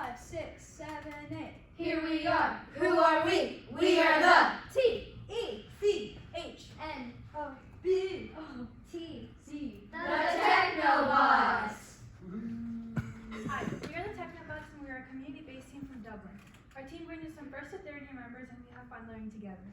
5, 6, 7, 8. Here we are. Who are we? We are the TechnoBotz. The TechnoBotz. Hi, we are the TechnoBotz, and we are a community-based team from Dublin. Our team ranges from first to third year members, and we have fun learning together.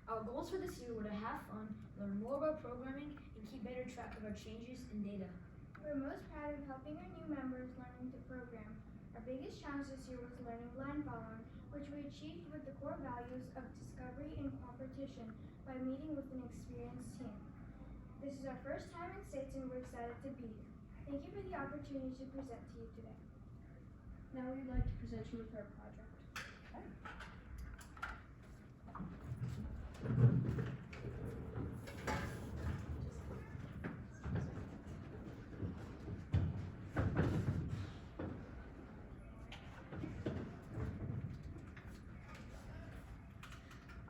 Our goals for this year were to have fun, learn more about programming, and keep better track of our changes in data. We're most proud of helping our new members learning to program. Our biggest challenge this year was learning line following, which we achieved with the core values of discovery and cooperation by meeting with an experienced team. This is our first time in States and we're excited to be here. Thank you for the opportunity to present to you today. Now we'd like to present you with our project.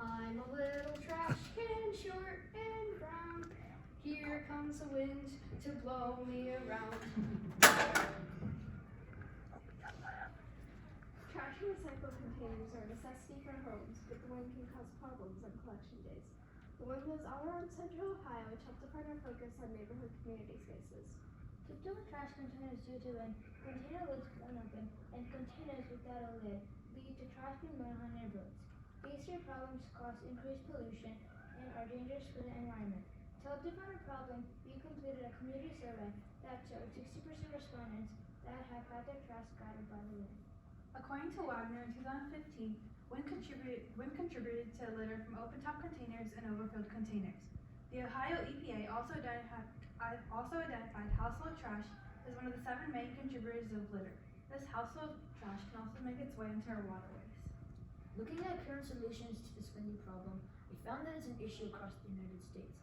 I'm a little trash can, short and brown. Here comes the wind to blow me around. Trash and recycle containers are a necessity for homes, but the wind can cause problems on collection days. The wind blows all around Central Ohio, which helps define our focus on neighborhood community spaces. To fill the trash containers due to wind, container lids unopened and containers without a lid lead to trash being burned on neighborhoods. These three problems cause increased pollution and are dangerous for the environment. To help define the problem, we completed a community survey that showed 60% respondents that have had their trash scattered by the wind. According to Wagner, in 2015, wind contributed to litter from open-top containers and overfilled containers. The Ohio EPA also identified household trash as one of the 7 main contributors of litter. This household trash can also make its way into our waterways. Looking at current solutions to this windy problem, we found that it's an issue across the United States.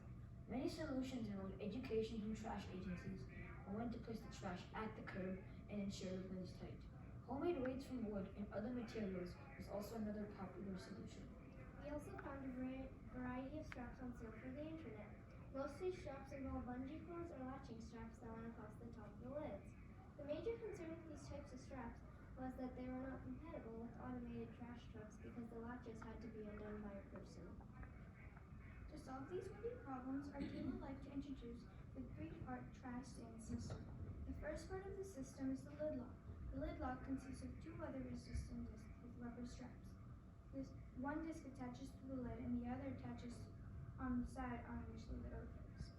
Many solutions involve education from trash agencies on when to place the trash at the curb and ensure the bin is tight. Homemade weights from wood and other materials is also another popular solution. We also found a variety of straps on sale for the internet. Most of these straps involve bungee cords or latching straps that went across the top of the lids. The major concern with these types of straps was that they were not compatible with automated trash trucks because the latches had to be undone by a person. To solve these windy problems, our team would like to introduce the 3-part trash stand system. The first part of the system is the lid lock. The lid lock consists of 2 weather-resistant discs with rubber straps. This one disc attaches to the lid and the other attaches on the side on which the lid opens.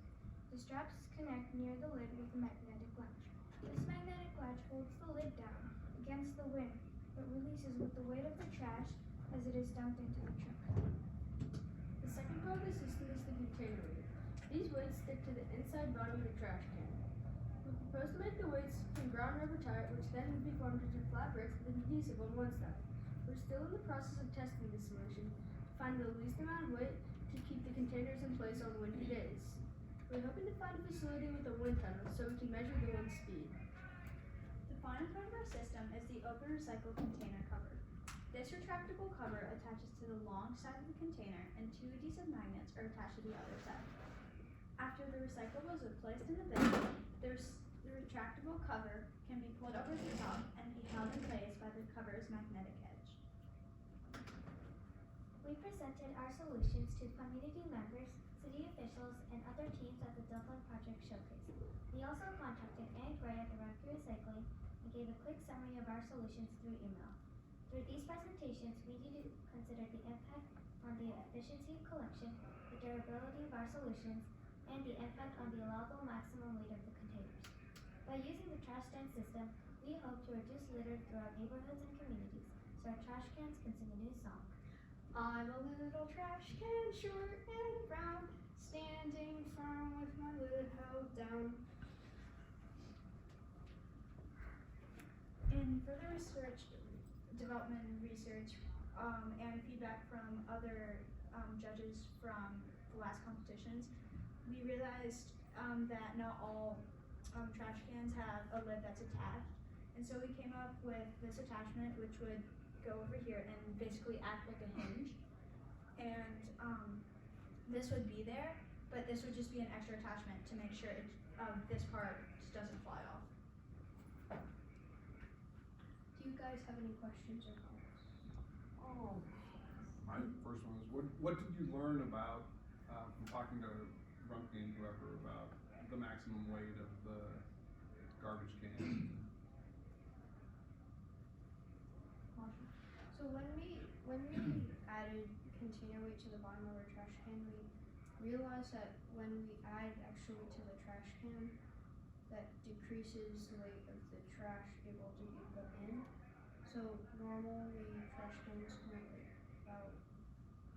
The straps connect near the lid with a magnetic latch. This magnetic latch holds the lid down against the wind, but releases with the weight of the trash as it is dumped into the truck. The second part of the system is the container lid. These weights stick to the inside body of the trash can. We propose to make the weights from ground rubber tire, which then would be formed into flat bricks with adhesive on one side. We're still in the process of testing this solution to find the least amount of weight to keep the containers in place on windy days. We're hoping to find a facility with a wind tunnel so we can measure the wind speed. The final part of our system is the open recycle container cover. This retractable cover attaches to the long side of the container and 2 adhesive magnets are attached to the other side. After the recyclables are placed in the bin, the retractable cover can be pulled over the top and be held in place by the cover's magnetic edge. We presented our solutions to community members, city officials, and other teams at the Dublin Project Showcase. We also contacted Anne Gray at the Rapid Recycling and gave a quick summary of our solutions through email. Through these presentations, we need to consider the impact on the efficiency of collection, the durability of our solutions, and the impact on the allowable maximum weight of the containers. By using the trash stand system, we hope to reduce litter throughout neighborhoods and communities, so our trash cans can sing a new song. I'm a little trash can, short and brown, standing firm with my lid held down. In further development and research, and feedback from other judges from the last competitions, we realized that not all trash cans have a lid that's attached, and so we came up with this attachment which would go over here and basically act like a hinge, and this would be there, but this would just be an extra attachment to make sure this part just doesn't fly off. Do you guys guys have any questions or comments? My first one is, what did you learn about, from talking to Rumpke and whoever about the maximum weight of the garbage can? So when we added container weight to the bottom of our trash can, we realized that when we add extra weight to the trash can, that decreases the weight of the trash able to be put in. So normally trash cans come at like about,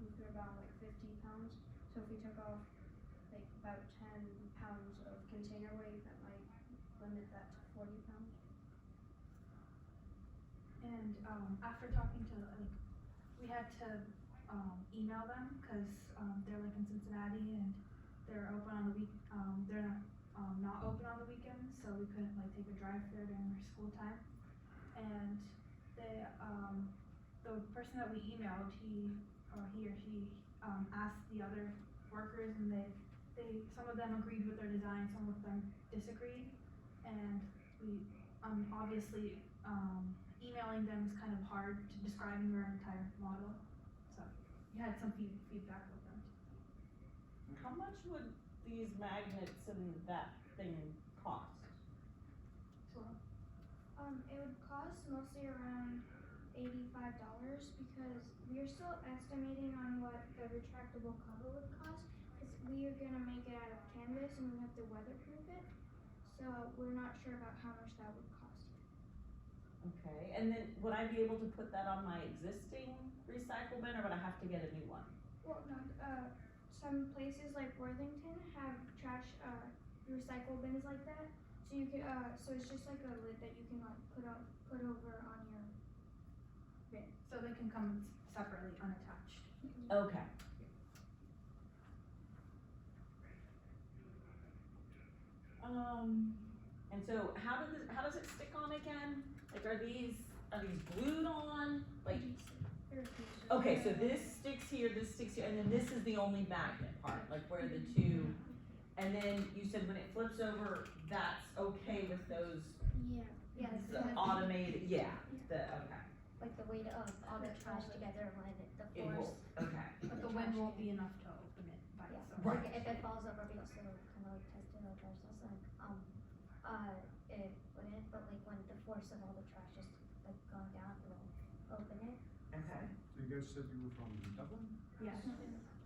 we put about like 50 pounds. So if we took off like about 10 pounds of container weight, that might limit that to 40 pounds. And after talking to, like, we had to email them because they're like in Cincinnati and they're open on the week. They're not open on the weekends, so we couldn't like take a drive there during our school time. And they, the person that we emailed, he or she asked the other workers, and they some of them agreed with their design, some of them disagreed, and we obviously emailing them is kind of hard to describing your entire model, so we had some feedback with them. How much would these magnets and that thing cost? So It would cost mostly around $85 because we are still estimating on what the retractable cover would cost, because we are gonna make it out of canvas and we have to weatherproof it. So we're not sure about how much that would cost. Okay, and then would I be able to put that on my existing recycle bin, or would I have to get a new one? Well, no, some places like Worthington have trash, recycle bins like that. So you could, so it's just like a lid that you can like put over on your bin. so they can come separately, unattached. Okay. And so how does it stick on again? Like, are these glued on? Like, okay, so this sticks here, and then this is the only magnet part, like where the two, and then you said when it flips over, that's okay with those Yeah. Yes, the automated, okay. like the weight of all the trash together when the It force. will, okay. But the wind won't be enough to open it by Yeah, itself. Right. like if it falls over, we also kind of like tested our trash, so it's like, it wouldn't, but like when the force of all the trash just like going down, it will open it. Okay. So you guys said you were from Dublin? Yes.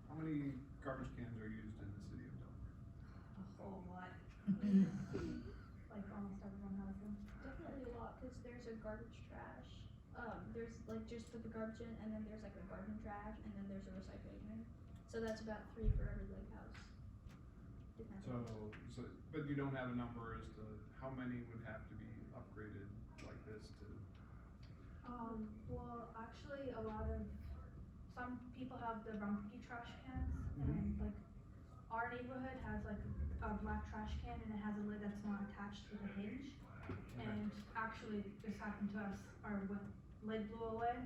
How many garbage cans are used in the city of Dublin? A whole lot. Like almost everyone has them. Definitely a lot, because there's a garbage trash. There's like just put the garbage in, and then there's like a garden trash, and then there's a recycling bin. So that's about 3 for every like house. Depends on- But you don't have a number as to how many would have to be upgraded like this to? Well, actually, some people have the Rumpke trash cans, and like our neighborhood has like a black trash can, and it has a lid that's not attached with a hinge. And actually, this happened to us. Our lid blew away.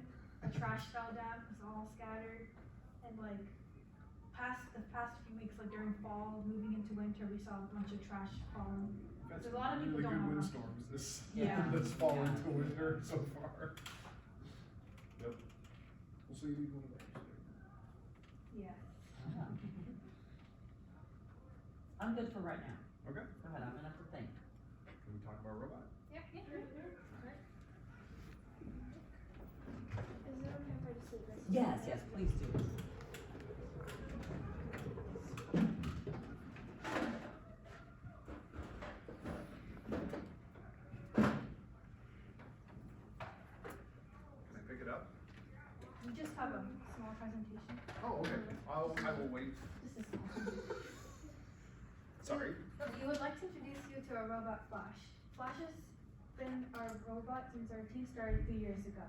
Our trash fell down. It was all scattered, and like the past few weeks, like during fall, moving into winter, we saw a bunch of trash falling. That's A lot of people really don't good have windstorms this Yeah. this fall Yeah. into winter so far. Yep. We'll see you one of those. Yeah. I'm good for right now. Okay. Go ahead, I'm gonna have to think. Can we talk about robot? Is it okay if I just leave this? Yes, please do. Can I pick it up? We just have a small presentation. Oh, okay. I will wait. This is small. Sorry. We would like to introduce you to our robot Flash. Flash has been our robot since our team started 2 years ago.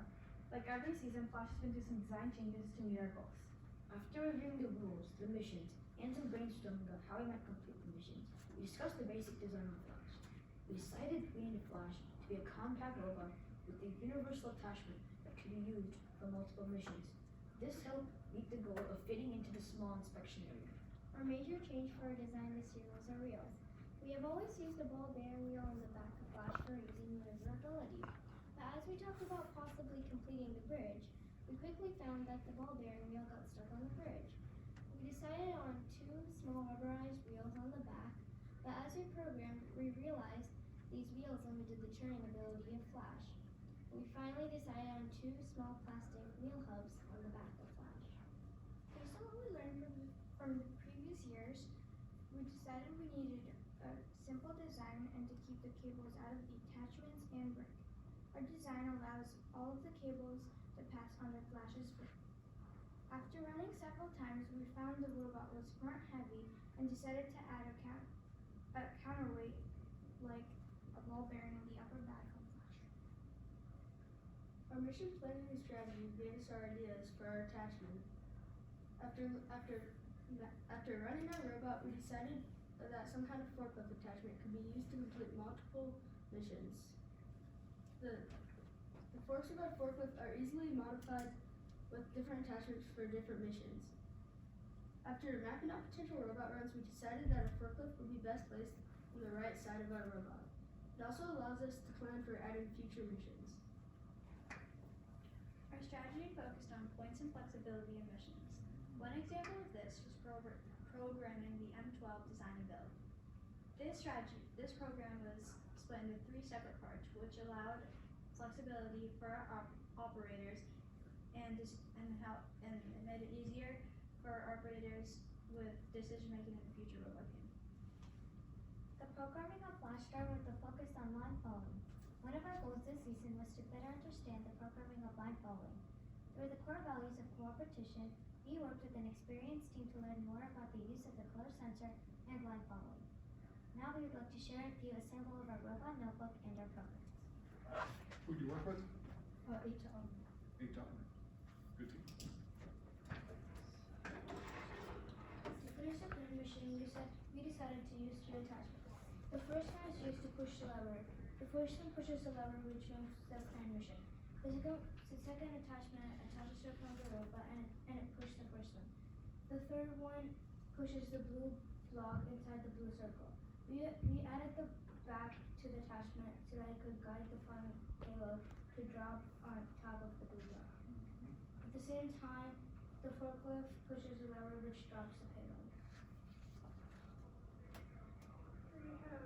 Like every season, Flash has been doing some design changes to meet our goals. After reviewing the rules, the missions, and some brainstorming of how we might complete the missions, we discussed the basic design of Flash. We decided we needed Flash to be a compact robot with a universal attachment that could be used for multiple missions. This helped meet the goal of fitting into the small inspection area. Our major change for our design this year was our wheels. We have always used a ball bearing wheel on the back of Flash for easy maneuverability. But as we talked about possible completing the bridge, we quickly found that the ball bearing wheel got stuck on the bridge. We decided on 2 small rubberized wheels on the back, but as we programmed, we realized these wheels limited the turning ability of Flash. We finally decided on 2 small plastic wheel hubs on the back of Flash. Based on what we learned from the previous years, we decided we needed a simple design and to keep the cables out of the attachments and break. Our design allows all of the cables to pass under Flash's grip. After running several times, we found the robot was front heavy and decided to add a counterweight like a ball bearing in the upper back of Flash. Our mission planning and strategy gave us our ideas for our attachment. After running our robot, we decided that some kind of forklift attachment could be used to complete multiple missions. The forks of our forklift are easily modified with different attachments for different missions. After mapping out potential robot runs, we decided that a forklift would be best placed on the right side of our robot. It also allows us to plan for adding future missions. Our strategy focused on points and flexibility in missions. One example of this was programming the M12 design and build. This program was split into 3 separate parts, which allowed flexibility for our operators and made it easier for operators with decision making in the future robot game. The programming of Flash started with the focus on line following. One of our goals this season was to better understand the programming of line following. Through the core values of cooperation, we worked with an experienced team to learn more about the use of the color sensor and line following. Now we would like to share with you a sample of our robot notebook and our programs. Who do you work with? 8 to 8 to 11. Good team. To finish up the mission, we decided to use 2 attachments. The first one is used to push the lever. The first one pushes the lever which moves the transmission. The second attachment attaches to a counter robot and it pushes the first one. The third one pushes the blue block inside the blue circle. We added the back to the attachment so that it could guide the front payload to drop on top of the blue block. At the same time, the forklift pushes the lever which drops the payload. We have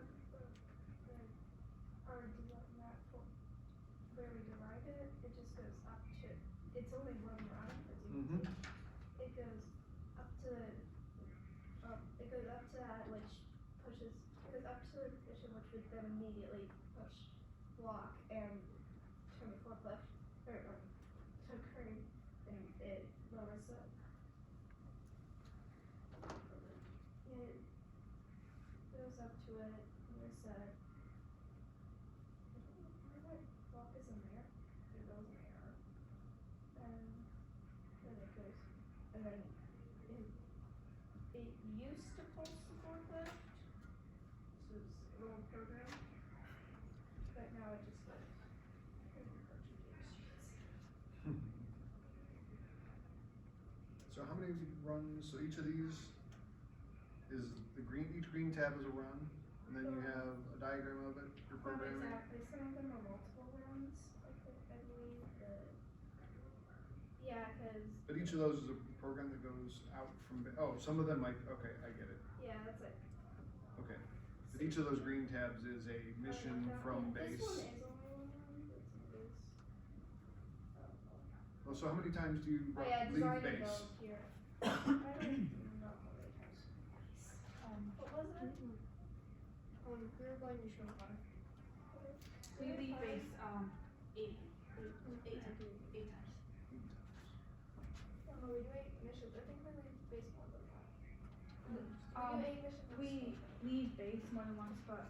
our map for where we divide it. It just goes up to. It's only one run, as you can see. It goes up to. It goes up to that, which pushes. It goes up to the position, which would then immediately push block and turn the forklift or to curve, and it lowers it. It goes up to it. There's a. What block is in there? It goes in there. And then it goes. And then it used to pulse the forklift. This was an old program. But now it just like. So how many runs, so each of these is each green tab is a run, and then you have a diagram of it, your Not programming? exactly. Some of them are multiple runs. I believe. Yeah, because. But each of those is a program that goes out from, some of them okay, I get it, Yeah, that's it. okay. But each of those green tabs is a mission from base. This one is only one run. This is. Well, so how many times do you Oh yeah, leave design and base? build here. I don't know how many times. What was it? We were going to show 5. We leave base 8 times. No, we do 8 missions. I think we leave base more than that. We do 8 missions. We leave base more than once, but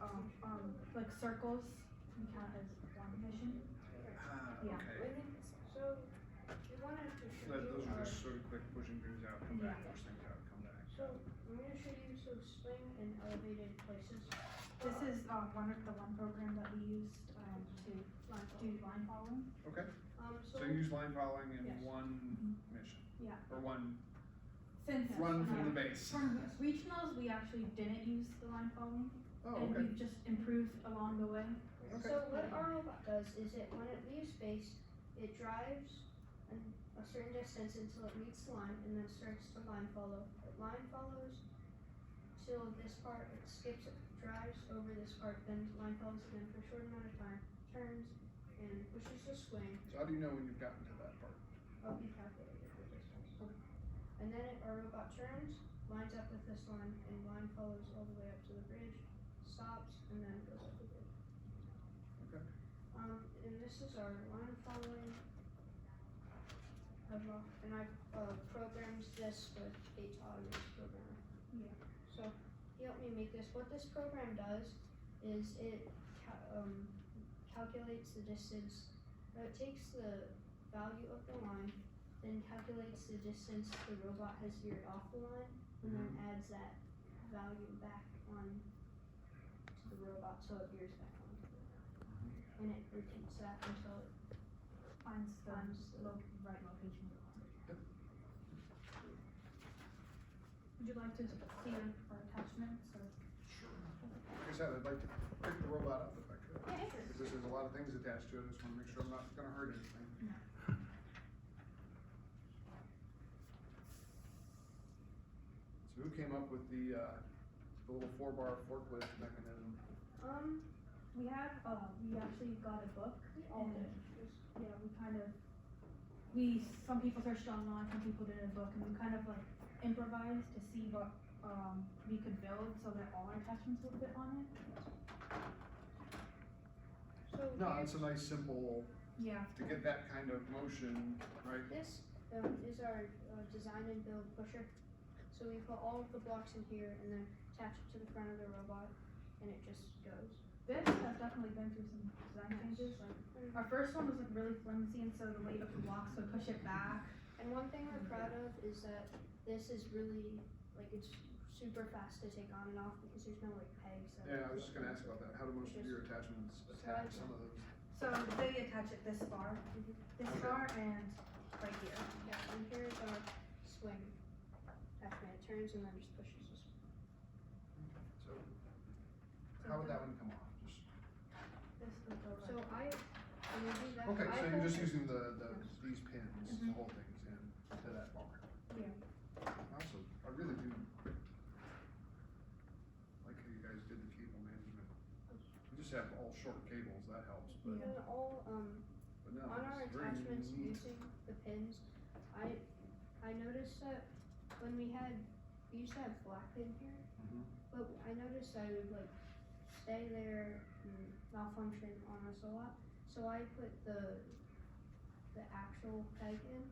like circles can count as one mission. Yeah. Okay. So we wanted to show Those you are our. just sort of quick pushing things out, come back, Yeah. push things out, come back. So I'm going to show you some swing and elevated places. This is the one program that we used to do line following. Okay, So so you use line following in Yes. one Mhm. mission, Yeah. or one Since run from the base. From regionals, we actually didn't use the line following, Oh, and okay, we've just improved along the way. okay. So what our robot does is when it leaves base, it drives a certain distance until it meets the line and then starts to line follow. It line follows till this part, it skips it, drives over this part, then line follows again for a short amount of time, turns, and pushes the swing. So how do you know when you've gotten to that part? Oh, he calculated the distance. And then our robot turns, lines up with this line, and line follows all the way up to the bridge, stops, and then goes up the bridge. Okay. And this is our line following. And I programmed this with Kate's automated programmer. Yeah. So he helped me make this. What this program does is it calculates the distance. It takes the value of the line, then calculates the distance the robot has veered off the line, and then adds that value back on to the robot so it veers back on. And it repeats that until it Finds the finds the right location. Yep. Would you like to see our attachments or? Sure. Like I said, I'd like to pick the robot up if I could. Yeah, sure. Because this has a lot of things attached to it, I just wanna make sure I'm not gonna hurt anything. No. So who came up with the little 4-bar forklift mechanism? We actually got a book. All and did. yeah, some people searched online, some people did a book, and we kind of like improvised to see what we could build so that all our attachments would fit on it. So No, here's- it's a nice simple, Yeah. to get that kind of motion, right? This is our design and build pusher. So we put all of the blocks in here and then attach it to the front of the robot, and it just goes. This has definitely been through some design changes. Like our first one was like really flimsy, and so the weight of the blocks would push it back. And one thing we're proud of is that this is really, like, it's super fast to take on and off because there's no like pegs. that- Yeah, I was just gonna ask about that. How do most of your attachments attach some of those? So they attach it this far, and right here. Yeah, and here's our swing attachment. It turns and then just pushes this. So, how would that one come off? Just, This would go So right. when we do that, okay, I so you're hold just it- using these pins to hold things in to that bar. Yeah. Also, I really do like how you guys did the cable management. You just have all short cables, that helps, but And then all no, on our it's very attachments neat. using the pins, I noticed that when we used to have black pin here, Mhm. but I noticed I would like stay there and malfunction on us a lot. So I put the actual peg in,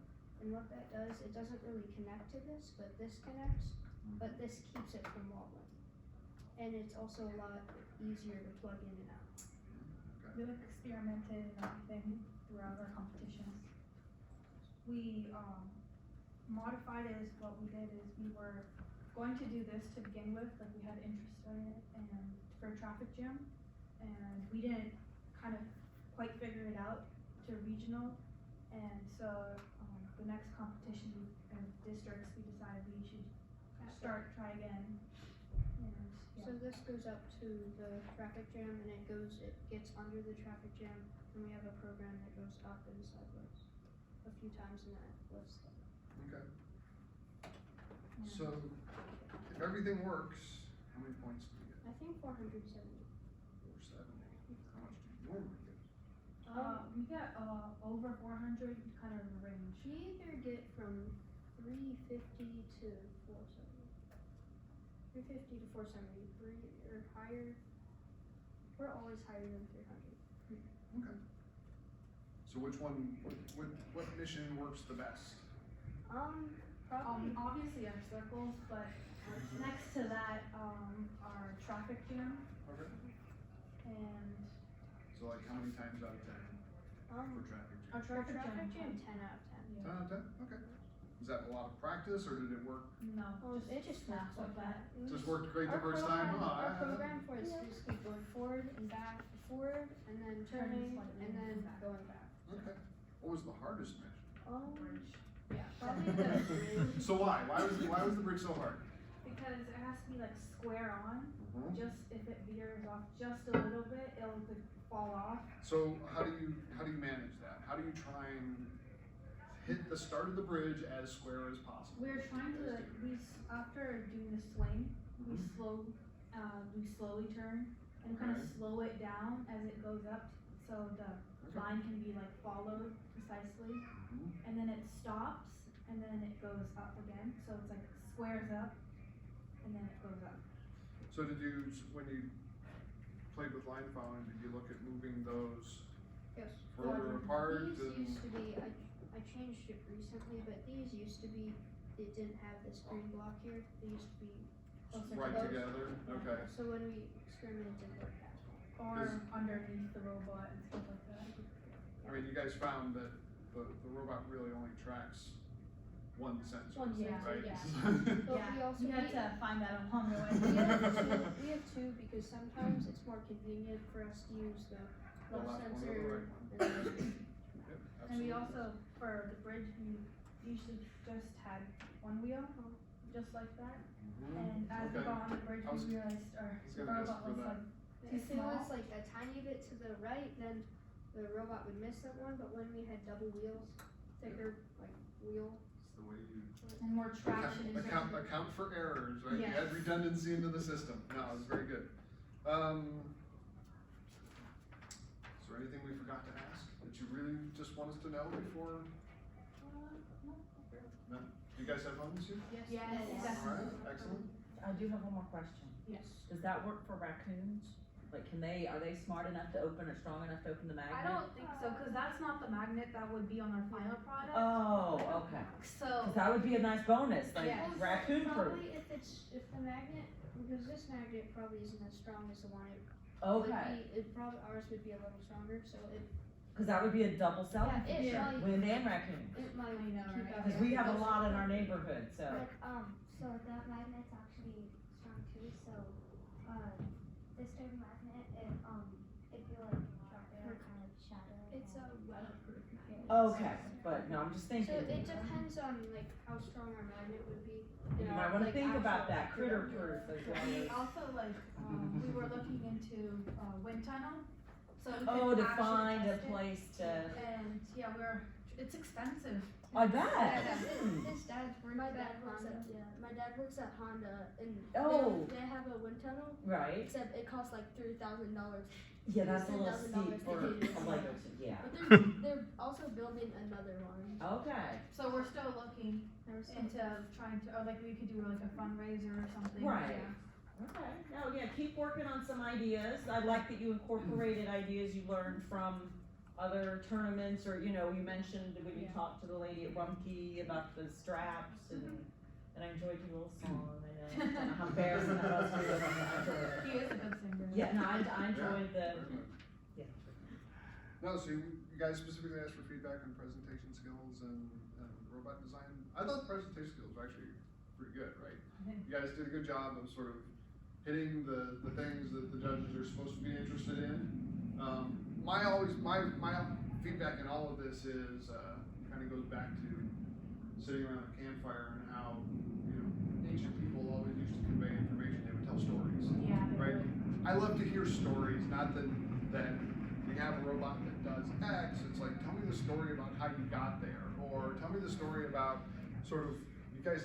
and what that does, it doesn't really connect to this, but this connects, but this keeps it from wobbling. And it's also a lot easier to plug in and out. We like experimented and everything throughout our competitions. We modified it. As what we did is we were going to do this to begin with, like we had interest in it, and for a traffic jam, and we didn't kind of quite figure it out to regional, and so the next competition in districts we decided we should try again. And yeah. So this goes up to the traffic jam and it gets under the traffic jam, and we have a program that goes up and sideways a few times and that lifts them. Okay, Yeah. so if everything works, how many points do you get? I think 470. 470. How much do you normally get? We get over 400, kind of the range. We either get from 350 to 470. 350 to 470, or higher. We're always higher than 300. Okay. So which one, what mission works the best? Probably. Obviously our circles, but next to that, our traffic jam, Okay. and So like how many times out of 10 for traffic our jam? traffic Traffic jam. jam, 10 out of 10. 10 out of 10? Okay. Is that a lot of practice or did it work? No, It just snaps works like that. Just worked great the Our first time? program- Oh, Our program for it is basically going forward and back, forward, and then turning, slightly and then back. going back. Okay. What was the hardest mission? Yeah, probably the bridge. So why? Why was the bridge so hard? Because it has to be like square on. Mhm. Just if it veers off just a little bit, it'll fall off. So how do you manage that? How do you try and hit the start of the bridge as square as possible? We're trying to, after doing the swing, we slowly turn and kind of Okay. slow it down as it goes up, so the line can be like followed precisely. Mhm. And then it stops, and then it goes up again, so it's like squares up, and then it goes up. So when you played with line following, did you look at moving those Yes. further apart? These and- used to be, I changed it recently, but these used to be, it didn't have this green block here. They used to be closer Right to those. together? Okay. So when we experimented, it didn't work as well. Or Is- underneath the robot and stuff like that. I mean, you guys found that the robot really only tracks one sensor, One sensor, right? yeah. Yeah. But we also You had we- to find that along the We way. have two because sometimes it's more convenient for us to use the The left left one or the sensor. right one. and the right one. Yep, And we absolutely. also, for the bridge, we usually just had one wheel, just like that. Mhm. And as we Okay. got on the bridge, I was- we realized our was gonna ask robot for was that. like too If it was small. like a tiny bit to the right, then the robot would miss that one, but when we had double wheels, thicker, like wheel. It's the way you And more traction and account for errors, right? You Yes. add redundancy into the system. No, it's very good. Is there anything we forgot to ask that you really just want us to know before? No? You guys have fun this year? Yes. All right, excellent. I do have one more question. Yes. Does that work for raccoons? Like, are they smart enough to open or strong enough to open the magnet? I don't think so, cause that's not the magnet that would be on our final product. Oh, okay. So, 'Cause that would be a nice bonus, like Yes. raccoon proof. Probably if the magnet, because this magnet probably isn't as strong as the one it Okay, ours would be a little stronger, so it 'cause that would be a double selling Yeah, it feature, might- wind and raccoon. it might I know, keep right? out Cause the we have a others. lot in our neighborhood, so. So that magnet's actually strong too. So this type of magnet, if you like drop it, it'll kind of shatter. It's a weatherproof magnet. Okay, but no, I'm just So thinking, it depends on like how strong our magnet would be. you and might our, wanna like, think about actual that critter proof as well we as. also like, we were looking into, wind tunnel, so we Oh, could to actually find a test it. place to, And, yeah, it's expensive. I bet. Yeah, Hmm. his dad's works My at dad works Honda. at, my dad works at Honda and Oh. they have a wind tunnel, Right, except it costs like $3,000. yeah, that's a little $10,000 steep for to do a it. Lego, yeah. But they're also building another one. Okay, So we're still looking into trying to, or like we could do like a fundraiser or something. Right. Yeah. okay, no, yeah, keep working on some ideas, I like that you incorporated ideas you learned from other tournaments, or, you mentioned when you Yeah. talked to the lady at Rumpke about the straps, and I enjoyed your little song, I know, I don't know how embarrassing that was for you, but I enjoyed it. He is a good singer. Yeah, no, I enjoyed the, Very much. yeah. No, so you guys specifically asked for feedback on presentation skills and robot design. I thought the presentation skills were actually pretty good, right? You guys did a good job of sort of hitting the things that the judges are supposed to be interested in. My feedback in all of this is kind of goes back to sitting around a campfire and how ancient people always used to convey information. They would tell stories. Yeah. Right? I love to hear stories, not that we have a robot that does X. It's like, tell me the story about how you got there, or tell me the story about sort of, you guys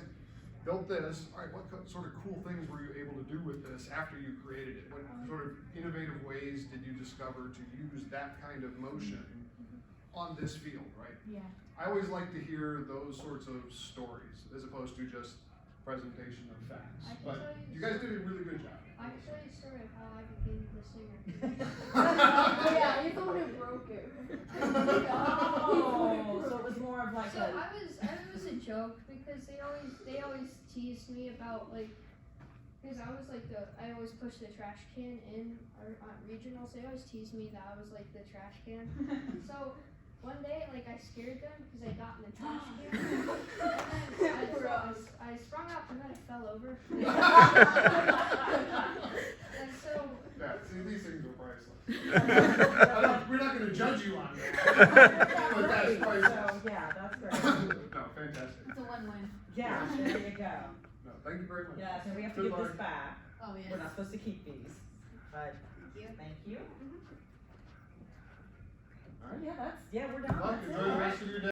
built this, all right, what sort of cool things were you able to do with this after you created it? What sort of innovative ways did you discover to use that kind of motion on this field, right? Yeah. I always like to hear those sorts of stories as opposed to just presentation of facts. I can But tell you guys did a really good job. I can tell you a story of how I became the singer. Yeah, you're the one who broke it. Oh, so it was more of like So a, I was a joke because they always teased me about like, because I always push the trash can in our regionals. They always teased me that I was like the trash can. So one day, like I scared them because I got in the trash can, and then I sprung up and then I fell over. And so Yeah, see, these things are priceless. We're not gonna judge you on that. But that's great, priceless. so, yeah, that's great. No, fantastic. It's a win-win. Yeah, there you go. No, thank you very much. Yeah, so we have to Good give luck. this back. Oh, yeah. We're not supposed to keep these, but thank you. Alright, yeah, we're done. Good luck, That's it. enjoy the rest of your day.